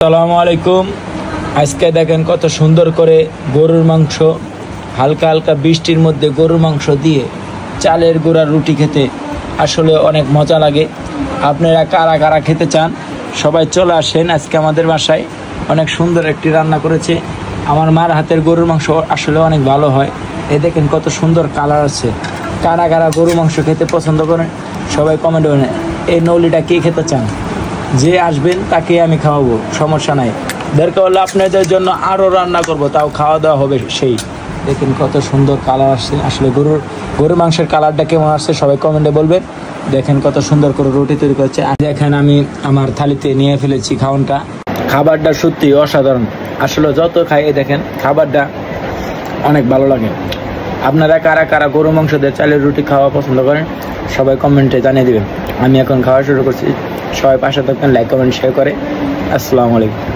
আসসালামু আলাইকুম। আজকে দেখেন কত সুন্দর করে গরুর মাংস, হালকা হালকা বৃষ্টির মধ্যে গরুর মাংস দিয়ে চালের গুঁড়ার রুটি খেতে আসলে অনেক মজা লাগে। আপনারা কারা কারা খেতে চান সবাই চলে আসেন। আজকে আমাদের বাসায় অনেক সুন্দর একটি রান্না করেছে। আমার মার হাতের গরুর মাংস আসলে অনেক ভালো হয়। এই দেখেন কত সুন্দর কালার আছে। কারা কারা গরুর মাংস খেতে পছন্দ করেন সবাই কমেন্ট করেন। এই নলিটা কে খেতে চান, যে আসবেন তাকে আমি খাওয়াবো, সমস্যা নাই। দরকার হলে আপনাদের জন্য আরও রান্না করব, তাও খাওয়া দাওয়া হবে সেই। দেখেন কত সুন্দর কালার আসছে। আসলে গরুর মাংসের কালারটা কেমন আসছে সবাই কমেন্টে বলবেন। দেখেন কত সুন্দর করে রুটি তৈরি করছে। দেখেন আমি আমার থালিতে নিয়ে ফেলেছি খাওয়ানটা। খাবারটা সত্যি অসাধারণ। আসলে যত খাই দেখেন খাবারটা অনেক ভালো লাগে। আপনারা কারা কারা গরু মাংস দিয়ে চালের রুটি খাওয়া পছন্দ করেন সবাই কমেন্টে জানিয়ে দেবেন। আমি এখন খাওয়া শুরু করছি। সবাই পাশে থাকবেন, লাইক কমেন্ট শেয়ার করে। আসসালামু আলাইকুম।